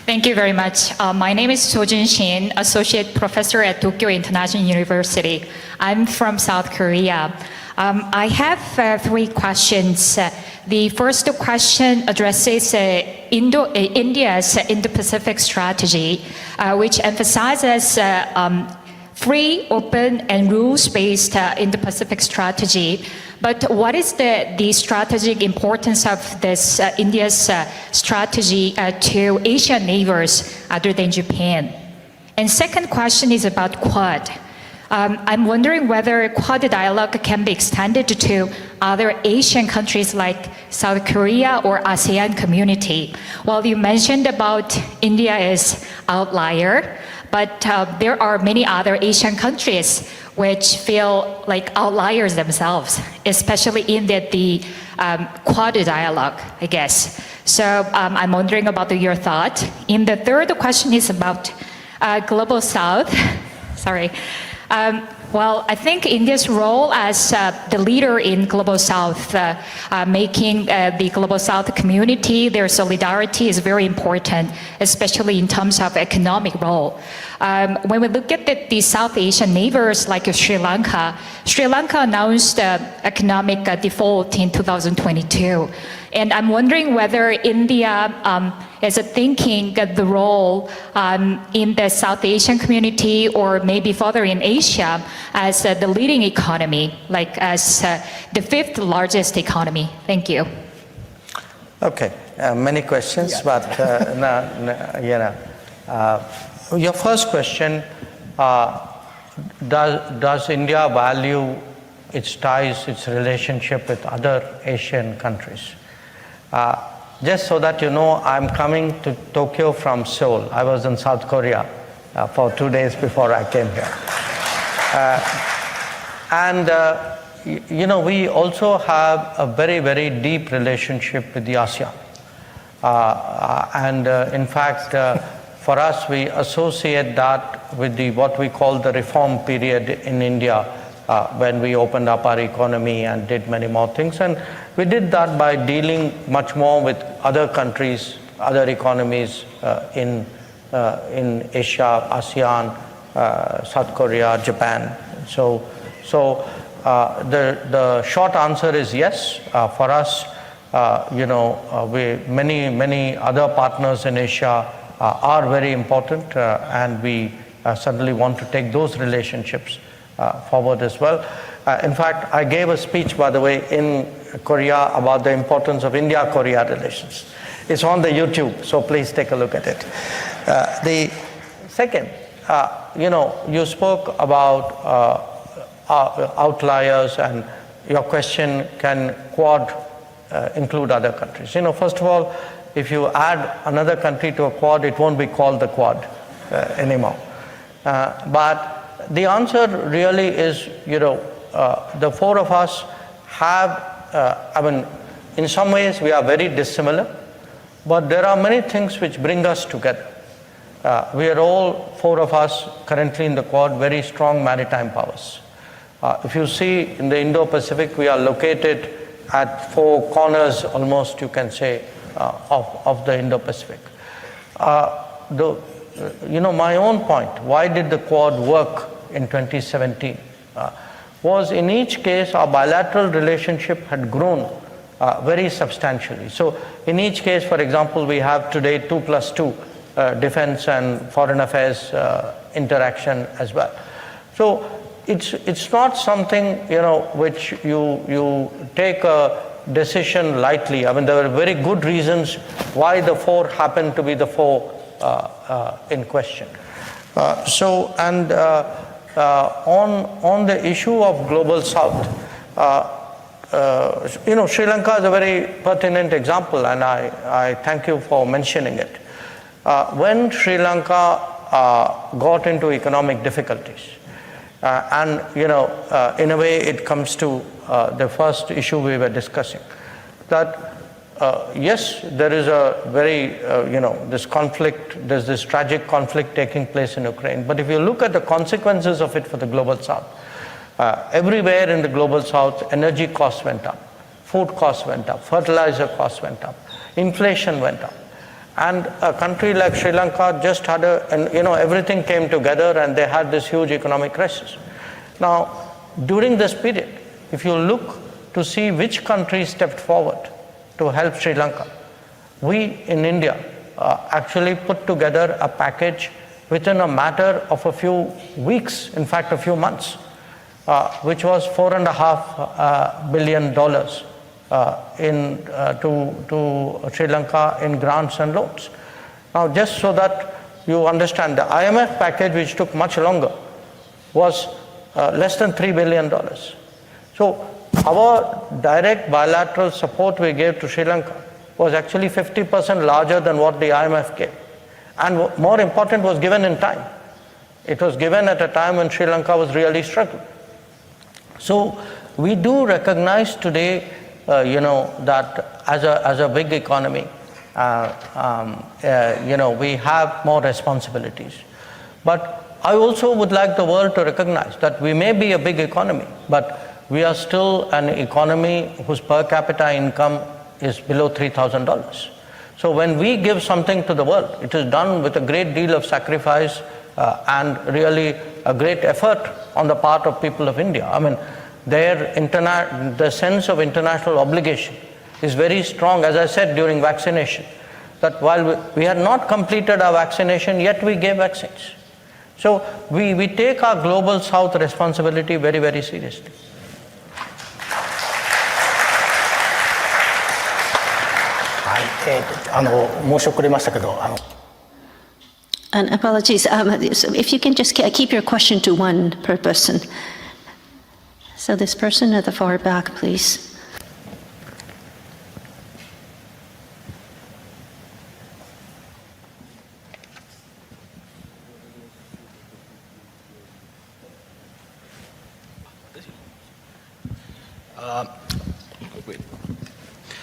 Speaker 9: Thank you very much. My name is Sojun Shin, Associate Professor at Tokyo International University. I'm from South Korea. I have 3 questions. The first question addresses India's Indo-Pacific strategy, which emphasizes free, open, and rules-based Indo-Pacific strategy. But what is the strategic importance of this India's strategy to Asian neighbors other than Japan? And second question is about Quad. I'm wondering whether Quad dialogue can be extended to other Asian countries like South Korea or ASEAN community. Well, you mentioned about India as outlier, but there are many other Asian countries which feel like outliers themselves, especially in the Quad dialogue, I guess. So I'm wondering about your thought. And the third question is about Global South. Sorry. Well, I think India's role as the leader in Global South, making the Global South community, their solidarity is very important, especially in terms of economic role. When we look at the South Asian neighbors like Sri Lanka announced economic default in 2022. And I'm wondering whether India is thinking the role in the South Asian community or maybe further in Asia as the leading economy, like as the 5th largest economy. Thank you.
Speaker 3: Okay, many questions, but your first question, does India value its ties, its relationship with other Asian countries? Just so that you know, I'm coming to Tokyo from Seoul. I was in South Korea for 2 days before I came here. We also have a very, very deep relationship with the ASEAN. In fact, for us, we associate that with what we call the reform period in India, when we opened up our economy and did many more things. And we did that by dealing much more with other countries, other economies in Asia, ASEAN, South Korea, Japan. So the short answer is yes. For us, many other partners in Asia are very important, and we certainly want to take those relationships forward as well. In fact, I gave a speech, by the way, in Korea about the importance of India-Korea relations. It's on the YouTube, so please take a look at it. The second, you spoke about outliers, and your question, can Quad include other countries? First of all, if you add another country to a Quad, it won't be called the Quad anymore. But the answer really is, the 4 of us have, in some ways we are very dissimilar, but there are many things which bring us together. We are all 4 of us currently in the Quad very strong maritime powers. If you see in the Indo-Pacific, we are located at 4 corners, almost you can say, of the Indo-Pacific. My own point, why did the Quad work in 2017, was in each case our bilateral relationship had grown very substantially. So in each case, for example, we have today 2+2 defense and foreign affairs interaction as well. So it's not something, which you take a decision lightly. I mean, there were very good reasons why the four happened to be the four in question. On the issue of Global South, Sri Lanka is a very pertinent example, and I thank you for mentioning it. When Sri Lanka got into economic difficulties, in a way it comes to the first issue we were discussing, that yes, there is a very, this conflict, there's this tragic conflict taking place in Ukraine, but if you look at the consequences of it for the Global South, everywhere in the Global South, energy costs went up, food costs went up, fertilizer costs went up, inflation went up. And a country like Sri Lanka just had everything came together and they had this huge economic crisis. Now, during this period, if you look to see which countries stepped forward to help Sri Lanka, we in India actually put together a package within a matter of a few weeks, in fact a few months, which was $4.5 billion to Sri Lanka in grants and loans. Now, just so that you understand, the IMF package, which took much longer, was less than $3 billion. So our direct bilateral support we gave to Sri Lanka was actually 50% larger than what the IMF gave. And more important, was given in time. It was given at a time when Sri Lanka was really struggling. So we do recognize today, that as a big economy, we have more responsibilities. But I also would like the world to recognize that we may be a big economy, but we are still an economy whose per capita income is below $3,000. So when we give something to the world, it is done with a great deal of sacrifice and really a great effort on the part of people of India. I mean, the sense of international obligation is very strong, as I said during vaccination, that while we had not completed our vaccination, yet we gave vaccines. So we take our Global South responsibility very, very seriously.
Speaker 1: And apologies, if you can just keep your question to one per person. So this person at the far back, please.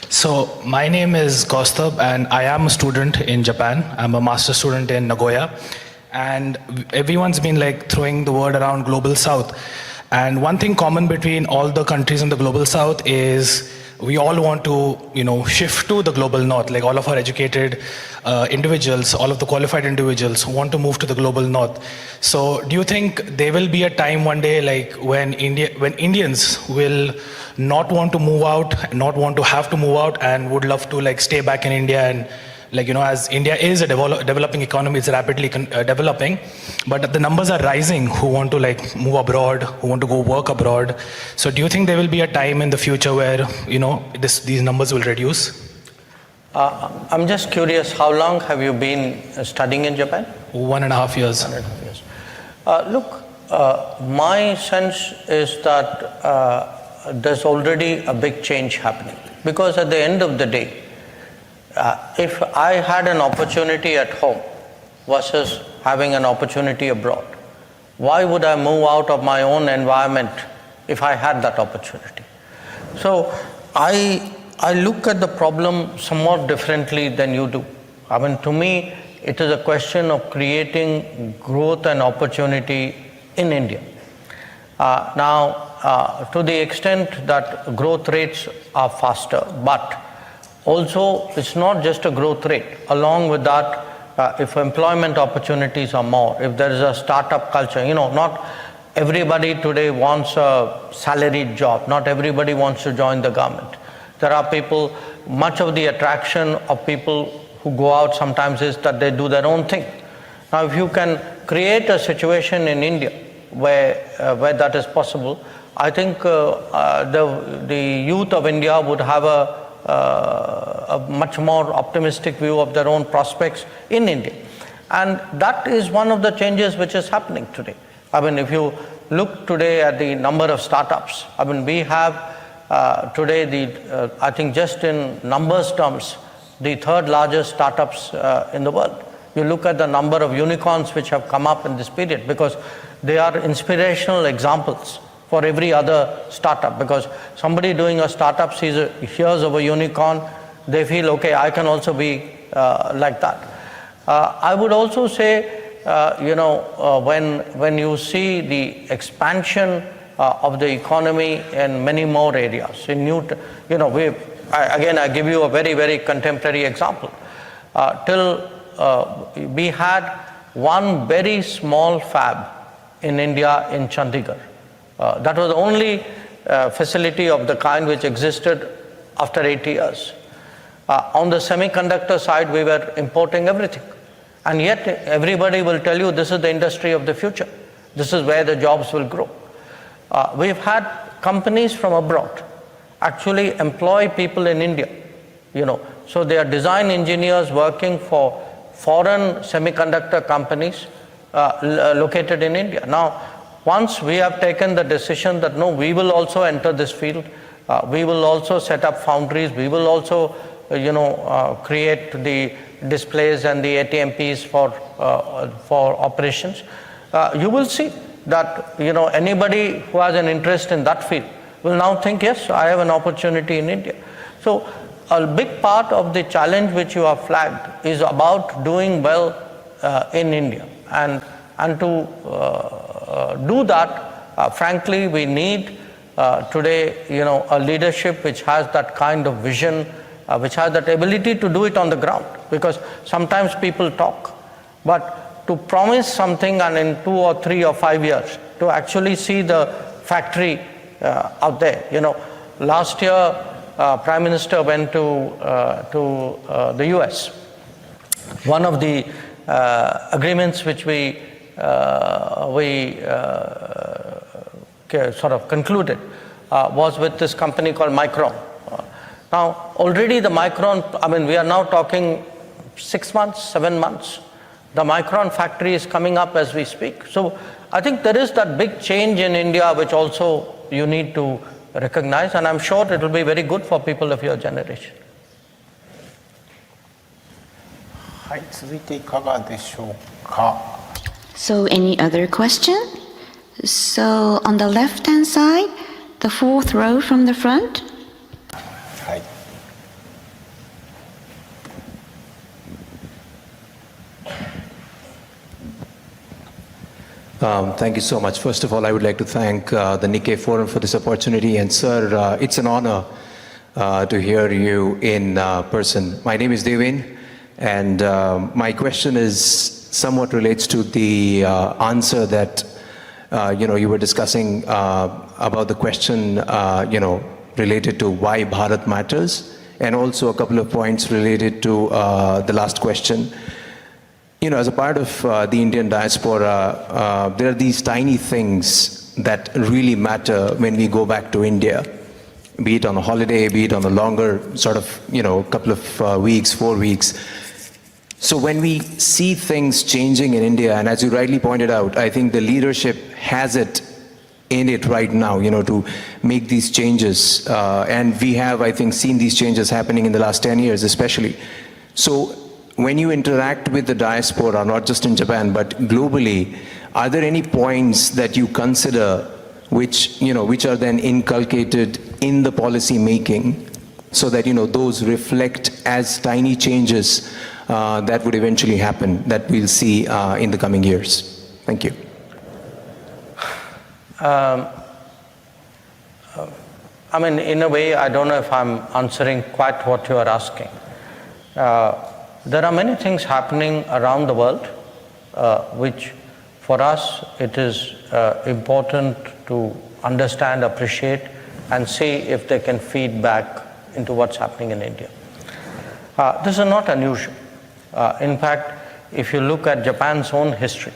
Speaker 10: So my name is Kaustubh and I am a student in Japan. I'm a master's student in Nagoya. And everyone's been throwing the word around Global South. And one thing common between all the countries in the Global South is we all want to, shift to the Global North. Like all of our educated individuals, all of the qualified individuals want to move to the Global North. So do you think there will be a time one day when Indians will not want to move out, not want to have to move out, and would love to stay back in India and as India is a developing economy, it's rapidly developing, but the numbers are rising who want to move abroad, who want to go work abroad. So do you think there will be a time in the future where, these numbers will reduce?
Speaker 3: I'm just curious, how long have you been studying in Japan?
Speaker 10: 1.5 years.
Speaker 3: 1.5 years. Look, my sense is that there's already a big change happening, because at the end of the day, if I had an opportunity at home versus having an opportunity abroad, why would I move out of my own environment if I had that opportunity? So I look at the problem somewhat differently than you do. I mean, to me, it is a question of creating growth and opportunity in India. To the extent that growth rates are faster, but also it's not just a growth rate. Along with that, if employment opportunities are more, if there is a startup culture, not everybody today wants a salaried job, not everybody wants to join the government. There are people, much of the attraction of people who go out sometimes is that they do their own thing. Now, if you can create a situation in India where that is possible, I think the youth of India would have a much more optimistic view of their own prospects in India. And that is one of the changes which is happening today. I mean, if you look today at the number of startups, I mean, we have today I think just in numbers terms, the third largest startups in the world. You look at the number of unicorns which have come up in this period, because they are inspirational examples for every other startup, because somebody doing a startup hears of a unicorn, they feel, okay, I can also be like that. I would also say, when you see the expansion of the economy in many more areas, I give you a very, very contemporary example. We had one very small fab in India in Chandigarh. That was the only facility of the kind which existed after 80 years. On the semiconductor side, we were importing everything. And yet, everybody will tell you this is the industry of the future. This is where the jobs will grow. We've had companies from abroad actually employ people in India. So they are design engineers working for foreign semiconductor companies located in India. Now, once we have taken the decision that no, we will also enter this field, we will also set up foundries, we will also create the displays and the ATMPs for operations. You will see that anybody who has an interest in that field will now think, yes, I have an opportunity in India. So a big part of the challenge which you have flagged is about doing well in India, and to do that, frankly, we need today a leadership which has that kind of vision, which has that ability to do it on the ground. Because sometimes people talk, but to promise something and in 2 or 3 or 5 years to actually see the factory out there. Last year, Prime Minister went to the US. One of the agreements which we sort of concluded was with this company called Micron. Now, already the Micron, we are now talking 6 months, 7 months. The Micron factory is coming up as we speak. So I think there is that big change in India which also you need to recognize, and I'm sure it will be very good for people of your generation.
Speaker 4: はい、続いていかがでしょうか。
Speaker 2: So any other question? So on the left-hand side, the 4th row from the front.
Speaker 4: はい。
Speaker 11: Thank you so much. First of all, I would like to thank the Nikkei Forum for this opportunity. And sir, it's an honor to hear you in person. My name is Devin, and my question is somewhat relates to the answer that you were discussing about the question related to why Bharat matters, and also a couple of points related to the last question. As a part of the Indian diaspora, there are these tiny things that really matter when we go back to India, be it on a holiday, be it on a longer sort of, couple of weeks, 4 weeks. So when we see things changing in India, and as you rightly pointed out, I think the leadership has it in it right now, to make these changes. And we have, I think, seen these changes happening in the last 10 years, especially. So when you interact with the diaspora, not just in Japan, but globally, are there any points that you consider which are then inculcated in the policy making so that, those reflect as tiny changes that would eventually happen, that we'll see in the coming years? Thank you.
Speaker 3: In a way, I don't know if I'm answering quite what you are asking. There are many things happening around the world, which for us it is important to understand, appreciate, and see if they can feed back into what's happening in India. This is not unusual. In fact, if you look at Japan's own history,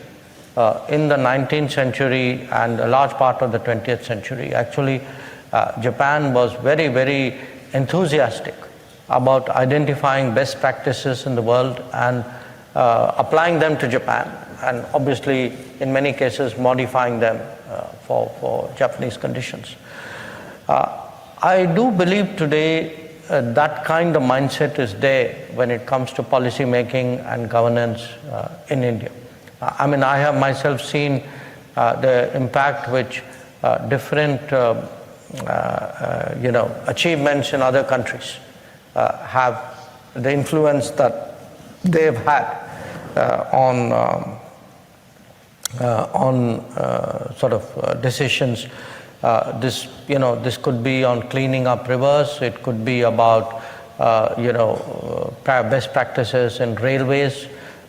Speaker 3: in the 19th century and a large part of the 20th century, actually, Japan was very, very enthusiastic about identifying best practices in the world and applying them to Japan, and obviously, in many cases, modifying them for Japanese conditions. I do believe today that kind of mindset is there when it comes to policy making and governance in India. I mean, I have myself seen the impact which different achievements in other countries have, the influence that they've had on sort of decisions. This could be on cleaning up rivers. It could be about best practices in railways.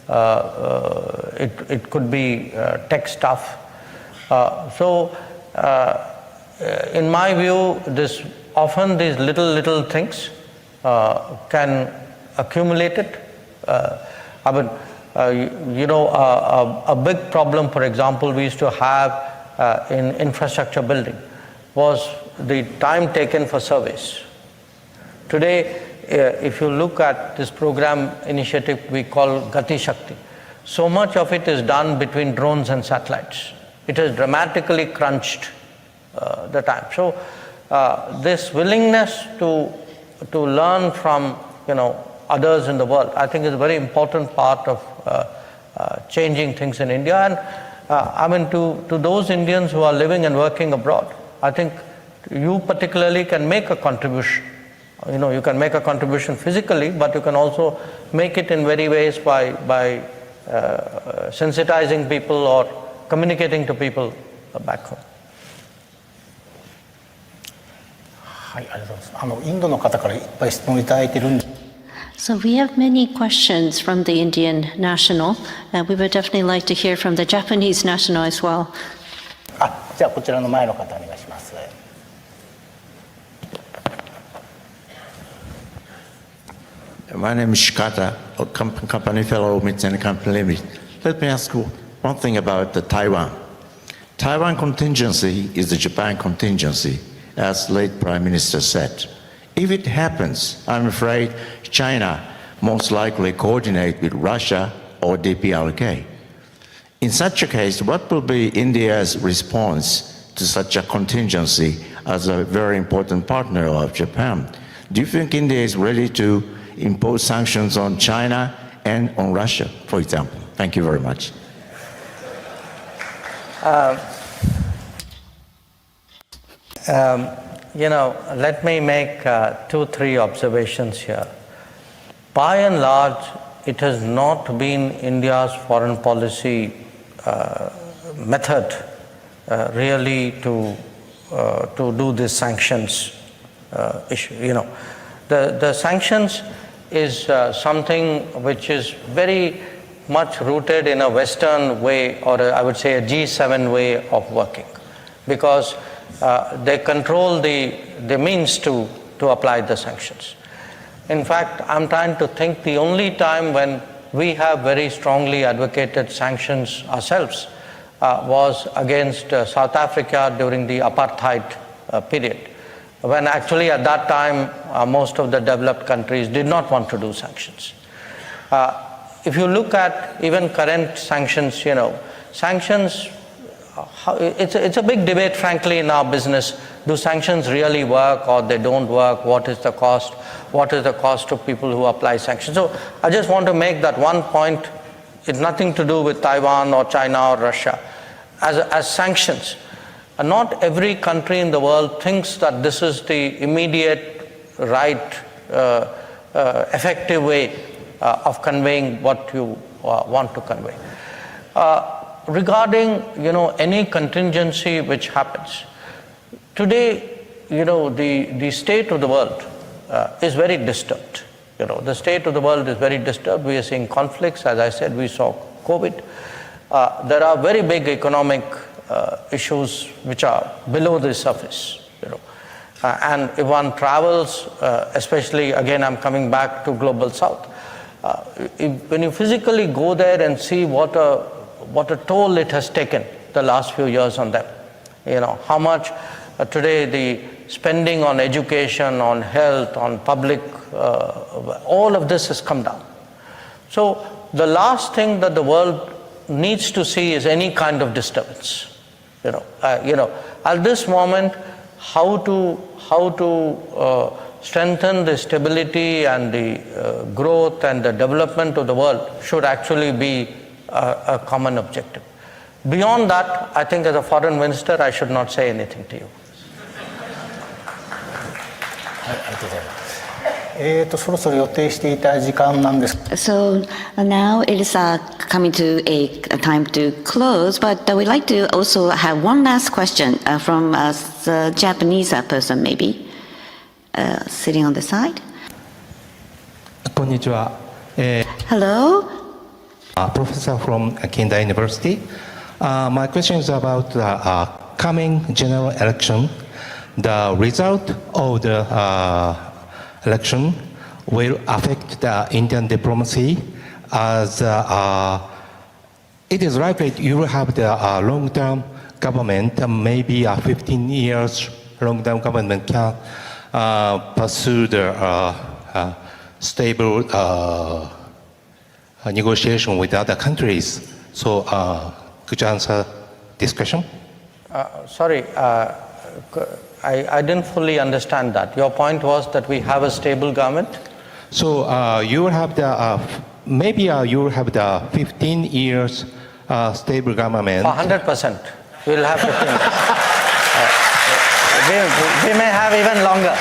Speaker 3: It could be tech stuff. In my view, often these little things can accumulate it. I mean, a big problem, for example, we used to have in infrastructure building was the time taken for surveys. Today, if you look at this program initiative we call Gati Shakti, so much of it is done between drones and satellites. It has dramatically crunched the time. So this willingness to learn from others in the world, I think is a very important part of changing things in India. And I mean, to those Indians who are living and working abroad, I think you particularly can make a contribution. You can make a contribution physically, but you can also make it in very ways by sensitizing people or communicating to people back home.
Speaker 4: はい、ありがとうございます。インドの方からいっぱい質問いただいてるんで。
Speaker 1: So we have many questions from the Indian national, and we would definitely like to hear from the Japanese national as well.
Speaker 4: じゃあこちらの前の方お願いします。
Speaker 12: My name is Shikata, a company fellow of Mitsubishi Company Limited. Let me ask you one thing about Taiwan. Taiwan contingency is the Japan contingency, as late Prime Minister said. If it happens, I'm afraid China most likely coordinate with Russia or DPRK. In such a case, what will be India's response to such a contingency as a very important partner of Japan? Do you think India is ready to impose sanctions on China and on Russia, for example? Thank you very much.
Speaker 3: Let me make 2-3 observations here. By and large, it has not been India's foreign policy method really to do this sanctions issue. The sanctions is something which is very much rooted in a Western way, or I would say a G7 way of working, because they control the means to apply the sanctions. In fact, I'm trying to think the only time when we have very strongly advocated sanctions ourselves was against South Africa during the apartheid period, when actually at that time most of the developed countries did not want to do sanctions. If you look at even current sanctions, sanctions, it's a big debate, frankly, in our business. Do sanctions really work or they don't work? What is the cost? What is the cost to people who apply sanctions? So I just want to make that one point. It's nothing to do with Taiwan or China or Russia. As sanctions, not every country in the world thinks that this is the immediate, right, effective way of conveying what you want to convey. Regarding any contingency which happens today, the state of the world is very disturbed. The state of the world is very disturbed. We are seeing conflicts. As I said, we saw COVID. There are very big economic issues which are below the surface. And if one travels, especially, again, I'm coming back to Global South, when you physically go there and see what a toll it has taken the last few years on them, how much today the spending on education, on health, on public, all of this has come down. So the last thing that the world needs to see is any kind of disturbance. At this moment, how to strengthen the stability and the growth and the development of the world should actually be a common objective. Beyond that, I think as a foreign minister, I should not say anything to you.
Speaker 4: そろそろ予定していた時間なんです。
Speaker 2: So now it is coming to a time to close, but we'd like to also have one last question from a Japanese person, maybe, sitting on the side.
Speaker 13: こんにちは。
Speaker 2: Hello.
Speaker 13: Professor from Kendai University. My question is about the coming general election. The result of the election will affect the Indian diplomacy, as it is likely you will have the long-term government, maybe 15 years long-term government can pursue the stable negotiation with other countries. So could you answer this question?
Speaker 3: Sorry, I didn't fully understand that. Your point was that we have a stable government?
Speaker 13: So you will have the, maybe you will have the 15 years stable government.
Speaker 3: 100%. We'll have 15 years. We may have even longer.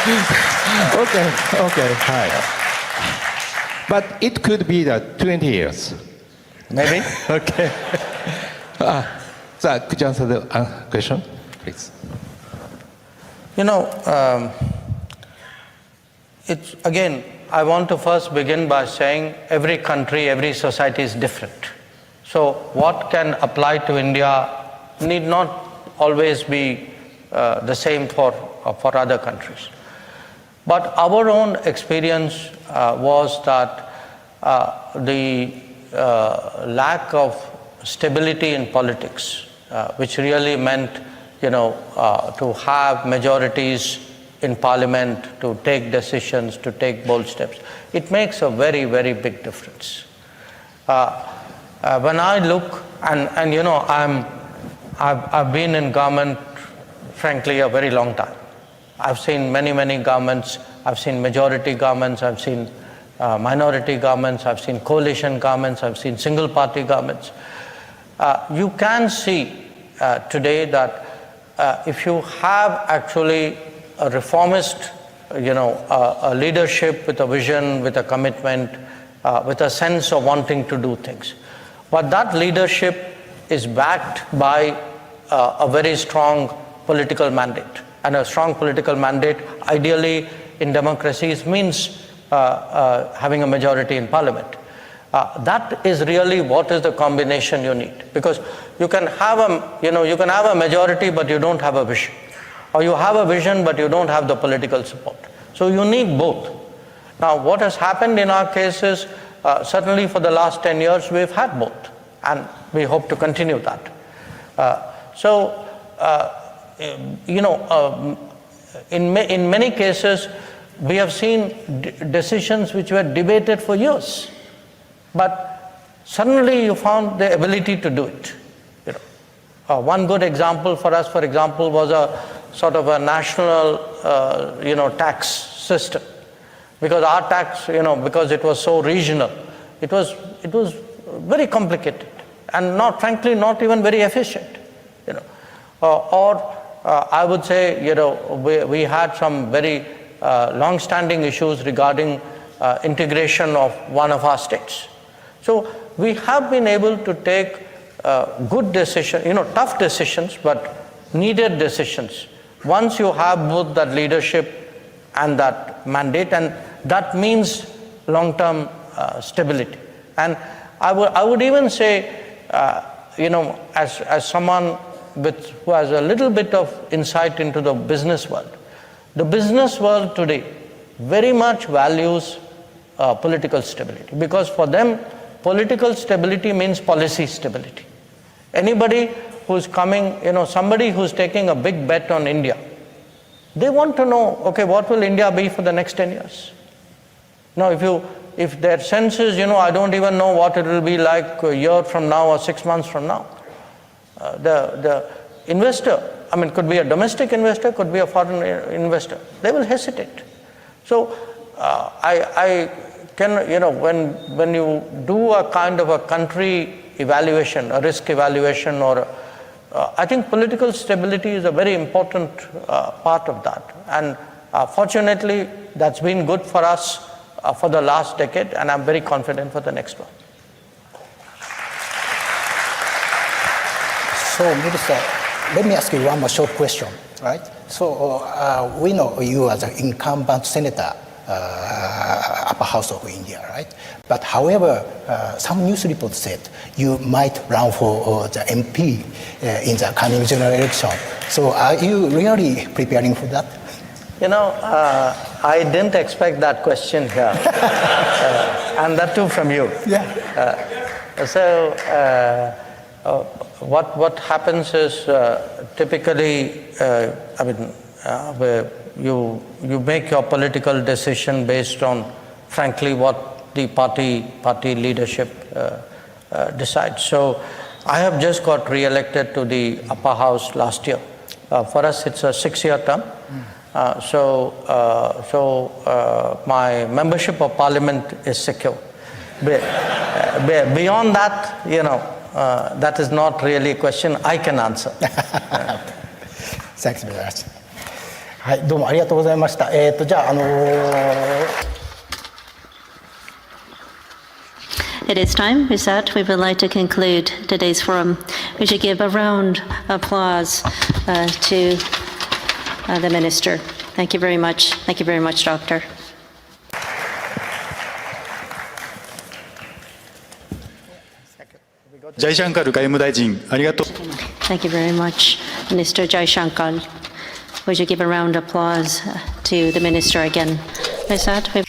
Speaker 13: Okay, hi. But it could be the 20 years.
Speaker 3: Maybe.
Speaker 13: Okay. So could you answer the question, please?
Speaker 3: It's again, I want to first begin by saying every country, every society is different. So what can apply to India need not always be the same for other countries. But our own experience was that the lack of stability in politics, which really meant to have majorities in parliament, to take decisions, to take bold steps. It makes a very, very big difference. When I look, I've been in government, frankly, a very long time. I've seen many, many governments. I've seen majority governments. I've seen minority governments. I've seen coalition governments. I've seen single party governments. You can see today that if you have actually a reformist, a leadership with a vision, with a commitment, with a sense of wanting to do things, but that leadership is backed by a very strong political mandate. And a strong political mandate, ideally in democracies, means having a majority in parliament. That is really what is the combination you need, because you can have a majority but you don't have a vision, or you have a vision but you don't have the political support. So you need both. Now what has happened in our case is certainly for the last 10 years we've had both, and we hope to continue that. In many cases we have seen decisions which were debated for years, but suddenly you found the ability to do it. One good example for us, was a sort of a national, tax system, because our tax, because it was so regional, it was very complicated and frankly not even very efficient. I would say, we had some very long-standing issues regarding integration of one of our states. So we have been able to take good decisions, tough decisions, but needed decisions. Once you have both that leadership and that mandate, and that means long-term stability. And I would even say, as someone who has a little bit of insight into the business world, The business world today very much values political stability, because for them, political stability means policy stability. Anybody who's coming, somebody who's taking a big bet on India, they want to know, okay, what will India be for the next 10 years? Now, if their sense is, I don't even know what it will be like a year from now or 6 months from now, the investor, could be a domestic investor, could be a foreign investor, they will hesitate. So, I can, when you do a kind of a country evaluation, a risk evaluation, or I think political stability is a very important part of that. And fortunately, that's been good for us for the last decade, and I'm very confident for the next one.
Speaker 4: So, Minister, let me ask you one more short question, right? So, we know you as an incumbent senator, upper house of India, right? But however, some news reports said you might run for the MP in the coming general election. So are you really preparing for that?
Speaker 3: I didn't expect that question here. And that too from you.
Speaker 4: Yeah.
Speaker 3: What happens is typically, you make your political decision based on, frankly, what the party leadership decides. So I have just got re-elected to the upper house last year. For us, it's a 6-year term. My membership of parliament is secure. Beyond that, that is not really a question I can answer.
Speaker 4: Thanks very much. はい、どうもありがとうございました。じゃあ
Speaker 1: It is time. With that, we would like to conclude today's forum. We should give a round of applause to the minister. Thank you very much. Thank you very much, Doctor.
Speaker 14: Jaishankar 外務大臣、ありがとう。
Speaker 1: Thank you very much, Minister Jaishankar. We should give a round of applause to the minister again. With that, we